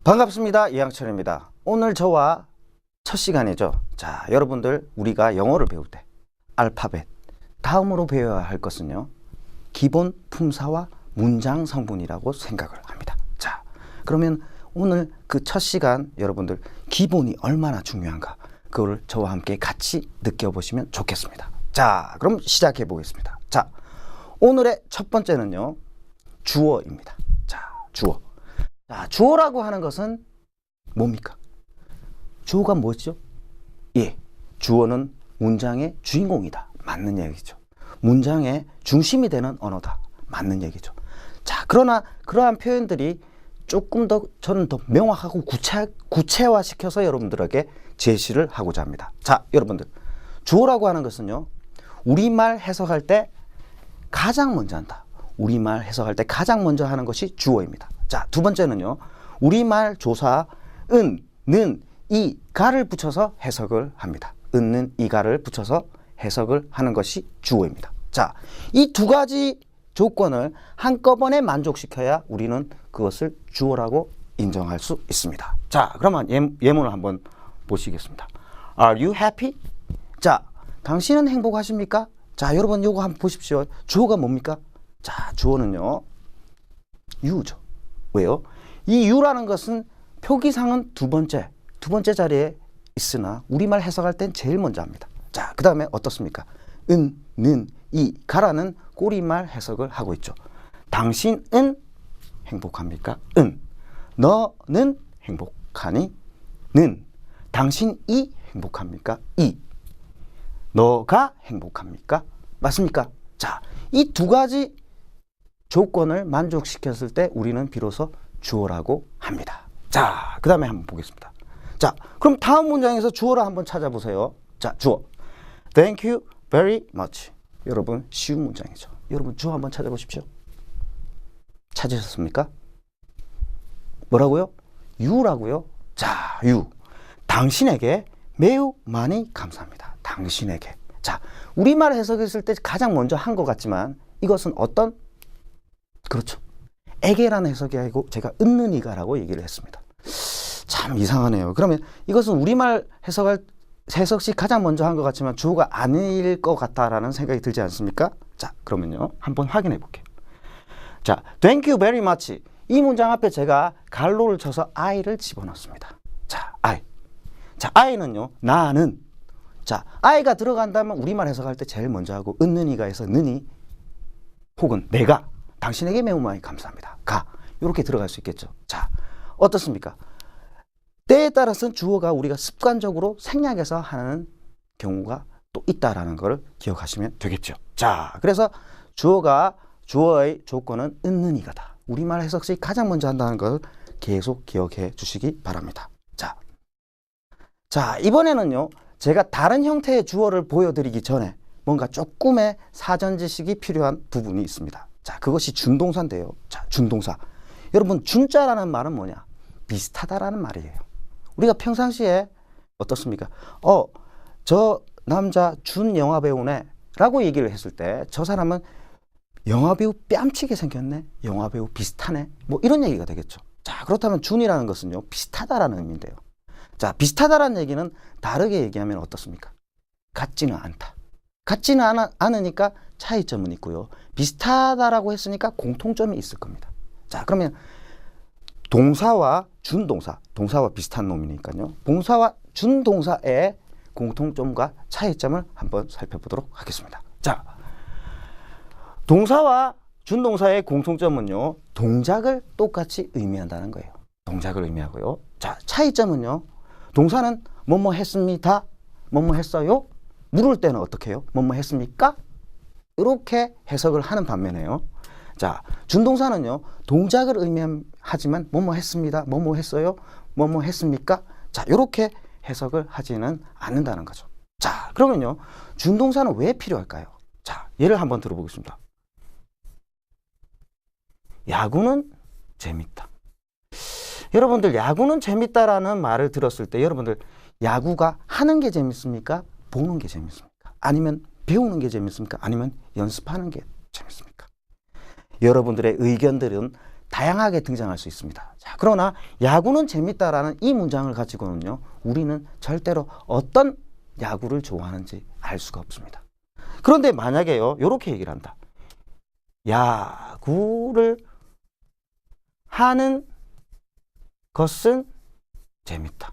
반갑습니다. 이양철입니다. 오늘 저와 첫 시간이죠. 자, 여러분들 우리가 영어를 배울 때 알파벳 다음으로 배워야 할 것은요, 기본 품사와 문장 성분이라고 생각을 합니다. 자, 그러면 오늘 그 첫 시간 여러분들 기본이 얼마나 중요한가, 그걸 저와 함께 같이 느껴보시면 좋겠습니다. 자, 그럼 시작해 보겠습니다. 자, 오늘의 첫 번째는요, 주어입니다. 자, 주어. 자, 주어라고 하는 것은 뭡니까? 주어가 뭐죠? 예, 주어는 문장의 주인공이다. 맞는 얘기죠. 문장의 중심이 되는 언어다. 맞는 얘기죠. 자, 그러나 그러한 표현들이 조금 더 저는 더 명확하고 구체화시켜서 여러분들에게 제시를 하고자 합니다. 자, 여러분들 주어라고 하는 것은요, 우리말 해석할 때 가장 먼저 한다. 우리말 해석할 때 가장 먼저 하는 것이 주어입니다. 자, 두 번째는요, 우리말 조사 은, 는, 이, 가를 붙여서 해석을 합니다. 은는, 이가를 붙여서 해석을 하는 것이 주어입니다. 자, 이 두 가지 조건을 한꺼번에 만족시켜야 우리는 그것을 주어라고 인정할 수 있습니다. 자, 그러면 예문을 한번 보시겠습니다. Are you happy? 자, 당신은 행복하십니까? 자, 여러분 요거 한번 보십시오. 주어가 뭡니까? 자, 주어는요, you죠. 왜요? 이 you라는 것은 표기상은 두 번째 자리에 있으나 우리말 해석할 땐 제일 먼저 합니다. 자, 그 다음에 어떻습니까? 은, 는, 이, 가라는 꼬리말 해석을 하고 있죠. 당신은 행복합니까? 은. 너는 행복하니? 는. 당신이 행복합니까? 이. 너가 행복합니까? 맞습니까? 자, 이 두 가지 조건을 만족시켰을 때 우리는 비로소 주어라고 합니다. 자, 그 다음에 한번 보겠습니다. 자, 그럼 다음 문장에서 주어를 한번 찾아보세요. 자, 주어. Thank you very much. 여러분, 쉬운 문장이죠. 여러분, 주어 한번 찾아보십시오. 찾으셨습니까? 뭐라고요? you라고요. 자, you. 당신에게 매우 많이 감사합니다. 당신에게. 자, 우리말 해석했을 때 가장 먼저 한 것 같지만 이것은 어떤? 그렇죠. 에게라는 해석이 아니고 제가 은는 이가라고 얘기를 했습니다. 참 이상하네요. 그러면 이것은 우리말 해석 시 가장 먼저 한 것 같지만 주어가 아닐 것 같다라는 생각이 들지 않습니까? 자, 그러면요, 한번 확인해 볼게요. 자, thank you very much. 이 문장 앞에 제가 갈로를 쳐서 I를 집어넣습니다. 자, I. 자, I는요, 나는. 자, I가 들어간다면 우리말 해석할 때 제일 먼저 하고 은는 이가 해서 는이 혹은 내가 당신에게 매우 많이 감사합니다. 가. 이렇게 들어갈 수 있겠죠. 자, 어떻습니까? 때에 따라서는 주어가 우리가 습관적으로 생략해서 하는 경우가 또 있다라는 걸 기억하시면 되겠죠. 자, 그래서 주어의 조건은 은는 이가다. 우리말 해석 시 가장 먼저 한다는 걸 계속 기억해 주시기 바랍니다. 자, 이번에는요, 제가 다른 형태의 주어를 보여드리기 전에 뭔가 조금의 사전 지식이 필요한 부분이 있습니다. 자, 그것이 준동사인데요. 자, 준동사. 여러분, 준자라는 말은 뭐냐? 비슷하다라는 말이에요. 우리가 평상시에 어떻습니까? 저 남자 준 영화배우네 라고 얘기를 했을 때 저 사람은 영화배우 뺨치게 생겼네, 영화배우 비슷하네, 뭐 이런 얘기가 되겠죠. 자, 그렇다면 준이라는 것은요, 비슷하다라는 의미인데요. 자, 비슷하다라는 얘기는 다르게 얘기하면 어떻습니까? 같지는 않다. 같지는 않으니까 차이점은 있고요. 비슷하다라고 했으니까 공통점이 있을 겁니다. 자, 그러면 동사와 준동사, 동사와 비슷한 놈이니까요. 동사와 준동사의 공통점과 차이점을 한번 살펴보도록 하겠습니다. 자, 동사와 준동사의 공통점은요, 동작을 똑같이 의미한다는 거예요. 동작을 의미하고요. 자, 차이점은요, 동사는 뭐뭐 했습니다, 뭐뭐 했어요. 물을 때는 어떻게 해요? 뭐뭐 했습니까? 이렇게 해석을 하는 반면에요. 자, 준동사는요, 동작을 의미하지만 뭐뭐 했습니다, 뭐뭐 했어요, 뭐뭐 했습니까? 자, 이렇게 해석을 하지는 않는다는 거죠. 자, 그러면요, 준동사는 왜 필요할까요? 자, 예를 한번 들어보겠습니다. 야구는 재밌다. 여러분들, 야구는 재밌다라는 말을 들었을 때 여러분들, 야구가 하는 게 재밌습니까? 보는 게 재밌습니까? 아니면 배우는 게 재밌습니까? 아니면 연습하는 게 재밌습니까? 여러분들의 의견들은 다양하게 등장할 수 있습니다. 자, 그러나 야구는 재밌다라는 이 문장을 가지고는요, 우리는 절대로 어떤 야구를 좋아하는지 알 수가 없습니다. 그런데 만약에요, 이렇게 얘기를 한다. 야구를 하는 것은 재밌다.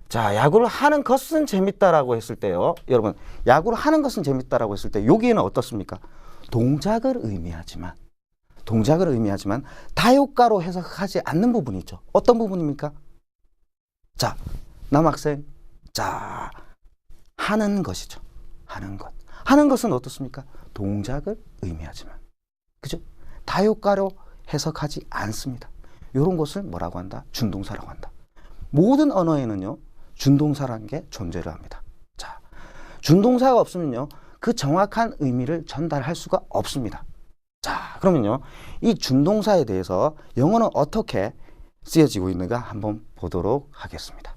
자, 야구를 하는 것은 재밌다라고 했을 때요, 여러분, 야구를 하는 것은 재밌다라고 했을 때 여기에는 어떻습니까? 동작을 의미하지만 다효과로 해석하지 않는 부분이 있죠. 어떤 부분입니까? 자, 남학생, 자, 하는 것이죠. 하는 것. 하는 것은 어떻습니까? 동작을 의미하지만, 그죠? 다효과로 해석하지 않습니다. 이런 것을 뭐라고 한다? 준동사라고 한다. 모든 언어에는요, 준동사라는 게 존재를 합니다. 자, 준동사가 없으면요, 그 정확한 의미를 전달할 수가 없습니다. 자, 그러면요, 이 준동사에 대해서 영어는 어떻게 쓰여지고 있는가 한번 보도록 하겠습니다.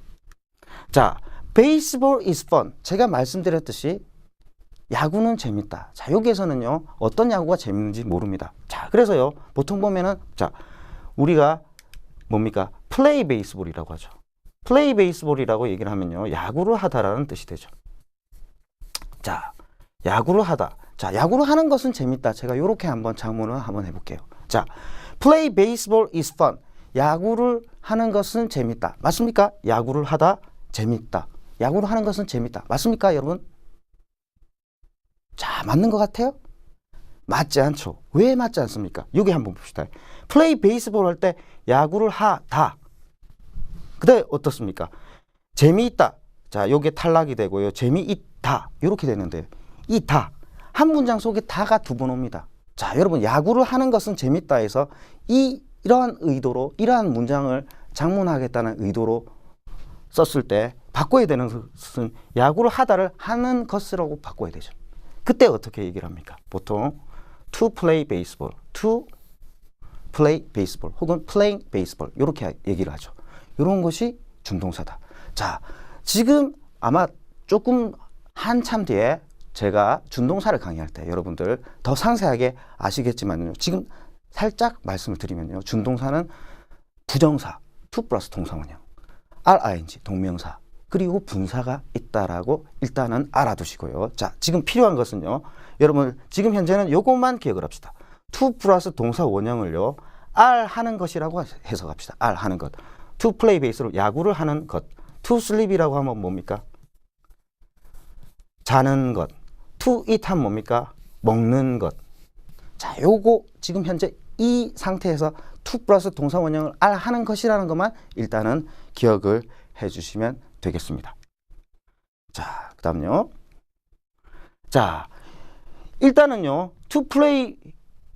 자, baseball is fun. 제가 말씀드렸듯이 야구는 재밌다. 자, 여기에서는요, 어떤 야구가 재밌는지 모릅니다. 자, 그래서요, 보통 보면은, 자, 우리가 뭡니까? 플레이 베이스볼이라고 하죠. 플레이 베이스볼이라고 얘기를 하면요, 야구를 하다라는 뜻이 되죠. 자, 야구를 하다. 자, 야구를 하는 것은 재밌다. 제가 이렇게 한번 작문을 한번 해볼게요. 자, play baseball is fun. 야구를 하는 것은 재밌다. 맞습니까? 야구를 하다 재밌다. 야구를 하는 것은 재밌다. 맞습니까, 여러분? 자, 맞는 것 같아요? 맞지 않죠? 왜 맞지 않습니까? 여기 한번 봅시다. 플레이 베이스볼 할 때 야구를 하다. 그다음에 어떻습니까? 재미있다. 자, 요게 탈락이 되고요. 재미있다. 이렇게 되는데, 이 다. 한 문장 속에 다가 두 번 옵니다. 자, 여러분, 야구를 하는 것은 재밌다 해서 이러한 의도로, 이러한 문장을 장문하겠다는 의도로 썼을 때 바꿔야 되는 것은 야구를 하다를 하는 것이라고 바꿔야 되죠. 그때 어떻게 얘기를 합니까? 보통 to play baseball, to play baseball 혹은 playing baseball 이렇게 얘기를 하죠. 이런 것이 준동사다. 자, 지금 아마 조금 한참 뒤에 제가 준동사를 강의할 때 여러분들 더 상세하게 아시겠지만요. 지금 살짝 말씀을 드리면요. 준동사는 부정사, to 플러스 동사원형, ing, 동명사, 그리고 분사가 있다라고 일단은 알아두시고요. 자, 지금 필요한 것은요. 여러분, 지금 현재는 요것만 기억을 합시다. to 플러스 동사 원형을요. R 하는 것이라고 해석합시다. R 하는 것. to play base로 야구를 하는 것. to sleep이라고 하면 뭡니까? 자는 것. to eat 하면 뭡니까? 먹는 것. 자, 요거 지금 현재 이 상태에서 to 플러스 동사 원형을 R 하는 것이라는 것만 일단은 기억을 해주시면 되겠습니다. 자, 그 다음요. 자, 일단은요, to play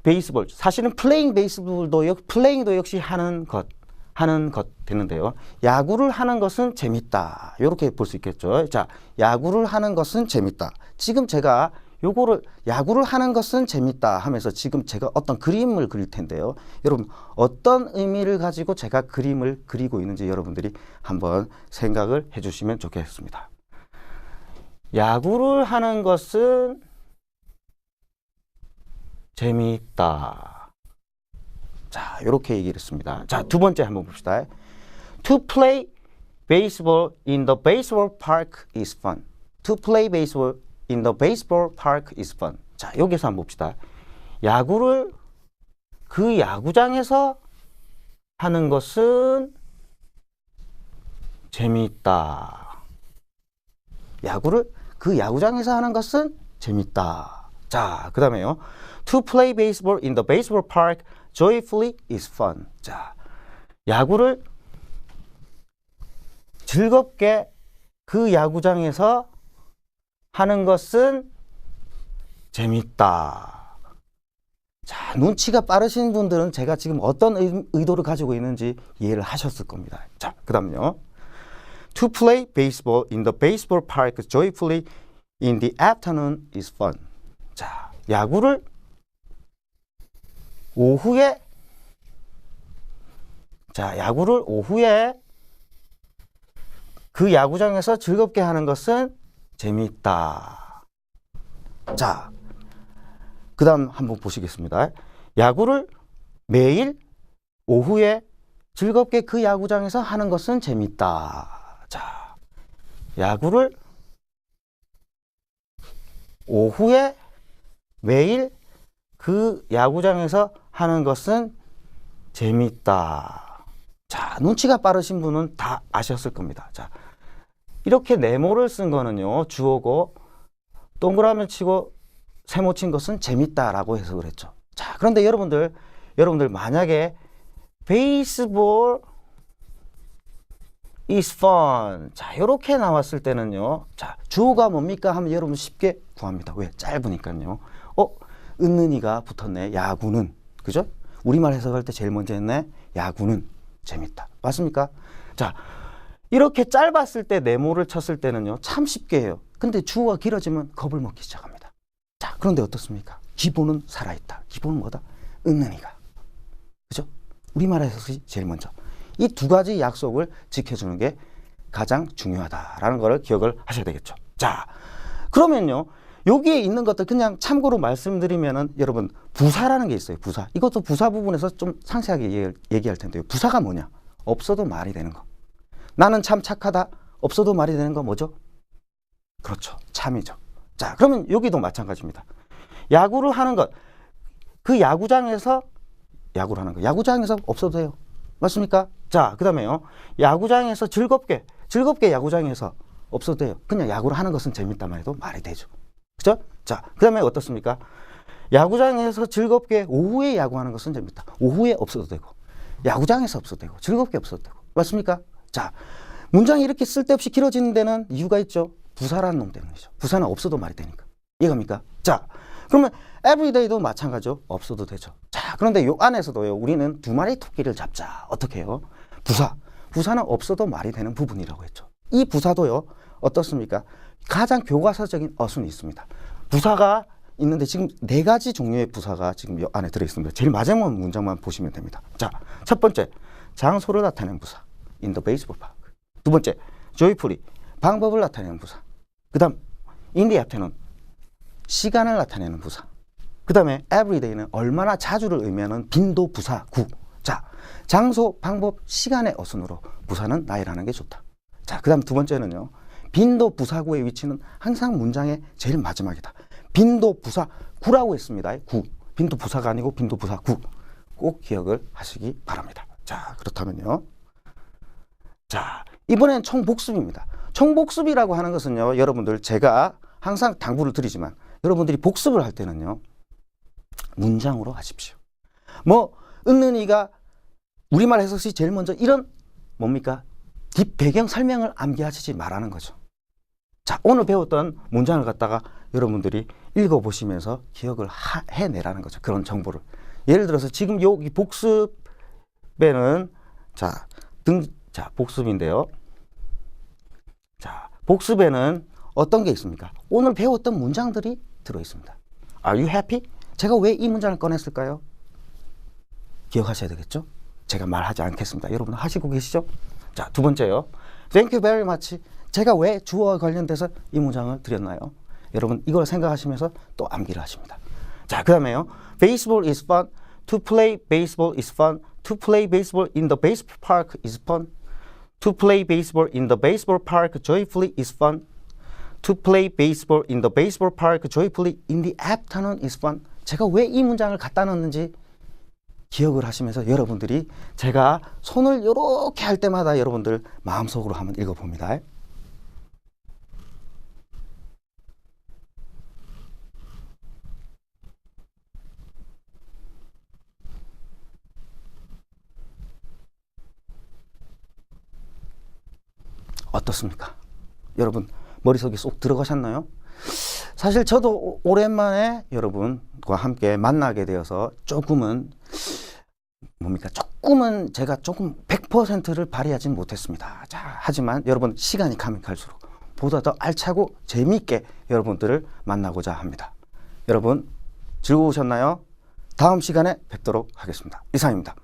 baseball. 사실은 playing baseball도, playing도 역시 하는 것 되는데요. 야구를 하는 것은 재밌다. 이렇게 볼 수 있겠죠. 자, 야구를 하는 것은 재밌다. 지금 제가 요거를 야구를 하는 것은 재밌다 하면서 지금 제가 어떤 그림을 그릴 텐데요. 여러분, 어떤 의미를 가지고 제가 그림을 그리고 있는지 여러분들이 한번 생각을 해주시면 좋겠습니다. 야구를 하는 것은 재미있다. 자, 이렇게 얘기를 했습니다. 자, 두 번째 한번 봅시다. To play baseball in the baseball park is fun. To play baseball in the baseball park is fun. 자, 여기서 한번 봅시다. 야구를 그 야구장에서 하는 것은 재미있다. 야구를 그 야구장에서 하는 것은 재밌다. 자, 그 다음에요. To play baseball in the baseball park joyfully is fun. 자, 야구를 즐겁게 그 야구장에서 하는 것은 재밌다. 자, 눈치가 빠르신 분들은 제가 지금 어떤 의도를 가지고 있는지 이해를 하셨을 겁니다. 자, 그 다음요. To play baseball in the baseball park joyfully in the afternoon is fun. 자, 야구를 오후에 그 야구장에서 즐겁게 하는 것은 재미있다. 자, 그 다음 한번 보시겠습니다. 야구를 매일 오후에 즐겁게 그 야구장에서 하는 것은 재밌다. 자, 야구를 오후에 매일 그 야구장에서 하는 것은 재밌다. 자, 눈치가 빠르신 분은 다 아셨을 겁니다. 자, 이렇게 네모를 쓴 거는요, 주어고 동그라미 치고 세모 친 것은 재밌다라고 해석을 했죠. 자, 그런데 여러분들 만약에 베이스볼 is fun. 자, 이렇게 나왔을 때는요. 자, 주어가 뭡니까? 하면 여러분 쉽게 구합니다. 왜? 짧으니까요. 은는이가 붙었네. 야구는. 그죠? 우리말 해석할 때 제일 먼저 했네. 야구는 재밌다. 맞습니까? 자, 이렇게 짧았을 때 네모를 쳤을 때는요. 참 쉽게 해요. 근데 주어가 길어지면 겁을 먹기 시작합니다. 자, 그런데 어떻습니까? 기본은 살아있다. 기본은 뭐다? 은는이가. 그죠? 우리말 해석이 제일 먼저. 이 두 가지 약속을 지켜주는 게 가장 중요하다라는 걸 기억을 하셔야 되겠죠. 자, 그러면요. 여기에 있는 것들 그냥 참고로 말씀드리면은 여러분 부사라는 게 있어요. 부사. 이것도 부사 부분에서 좀 상세하게 얘기할 텐데요. 부사가 뭐냐? 없어도 말이 되는 거. 나는 참 착하다. 없어도 말이 되는 거 뭐죠? 그렇죠. 참이죠. 자, 그러면 여기도 마찬가지입니다. 야구를 하는 것. 그 야구장에서 야구를 하는 거. 야구장에서 없어도 돼요. 맞습니까? 자, 그 다음에요. 야구장에서 즐겁게 야구장에서 없어도 돼요. 그냥 야구를 하는 것은 재밌다만 해도 말이 되죠. 그죠? 자, 그 다음에 어떻습니까? 야구장에서 즐겁게 오후에 야구하는 것은 재밌다. 오후에 없어도 되고, 야구장에서 없어도 되고, 즐겁게 없어도 되고. 맞습니까? 자, 문장이 이렇게 쓸데없이 길어지는 데는 이유가 있죠. 부사라는 놈 때문이죠. 부사는 없어도 말이 되니까. 이해갑니까? 자, 그러면 everyday도 마찬가지죠. 없어도 되죠. 자, 그런데 요 안에서도요. 우리는 두 마리 토끼를 잡자. 어떻게 해요? 부사는 없어도 말이 되는 부분이라고 했죠. 이 부사도요. 어떻습니까? 가장 교과서적인 어순이 있습니다. 부사가 있는데 지금 네 가지 종류의 부사가 지금 이 안에 들어있습니다. 제일 마지막 문장만 보시면 됩니다. 자, 첫 번째, 장소를 나타내는 부사. In the baseball park. 두 번째, joyfully. 방법을 나타내는 부사. 그 다음, in the afternoon. 시간을 나타내는 부사. 그 다음에 everyday는 얼마나 자주를 의미하는 빈도 부사 구. 자, 장소, 방법, 시간의 어순으로 부사는 나열하는 게 좋다. 자, 그 다음 두 번째는요. 빈도 부사구의 위치는 항상 문장의 제일 마지막이다. 빈도 부사 구라고 했습니다. 구. 빈도 부사가 아니고 빈도 부사 구. 꼭 기억을 하시기 바랍니다. 자, 그렇다면요. 자, 이번엔 총복습입니다. 총복습이라고 하는 것은요. 여러분들 제가 항상 당부를 드리지만 여러분들이 복습을 할 때는요. 문장으로 하십시오. 뭐 은는이가 우리말 해석이 제일 먼저 이런 뭡니까? 뒷 배경 설명을 암기하시지 말라는 거죠. 자, 오늘 배웠던 문장을 갖다가 여러분들이 읽어보시면서 기억을 해내라는 거죠. 그런 정보를. 예를 들어서 지금 여기 복습에는 자, 복습인데요. 자, 복습에는 어떤 게 있습니까? 오늘 배웠던 문장들이 들어있습니다. Are you happy? 제가 왜 이 문장을 꺼냈을까요? 기억하셔야 되겠죠? 제가 말하지 않겠습니다. 여러분 하시고 계시죠? 자, 두 번째요. Thank you very much. 제가 왜 주어와 관련돼서 이 문장을 드렸나요? 여러분 이걸 생각하시면서 또 암기를 하십니다. 자, 그 다음에요. Baseball is fun. To play baseball is fun. To play baseball in the baseball park is fun. To play baseball in the baseball park joyfully is fun. To play baseball in the baseball park joyfully in the afternoon is fun. 제가 왜 이 문장을 갖다 넣었는지 기억을 하시면서 여러분들이 제가 손을 이렇게 할 때마다 여러분들 마음속으로 한번 읽어봅니다. 어떻습니까? 여러분 머릿속에 쏙 들어가셨나요? 사실 저도 오랜만에 여러분과 함께 만나게 되어서 조금은 제가 조금 100%를 발휘하진 못했습니다. 자, 하지만 여러분 시간이 가면 갈수록 보다 더 알차고 재미있게 여러분들을 만나고자 합니다. 여러분 즐거우셨나요? 다음 시간에 뵙도록 하겠습니다. 이상입니다.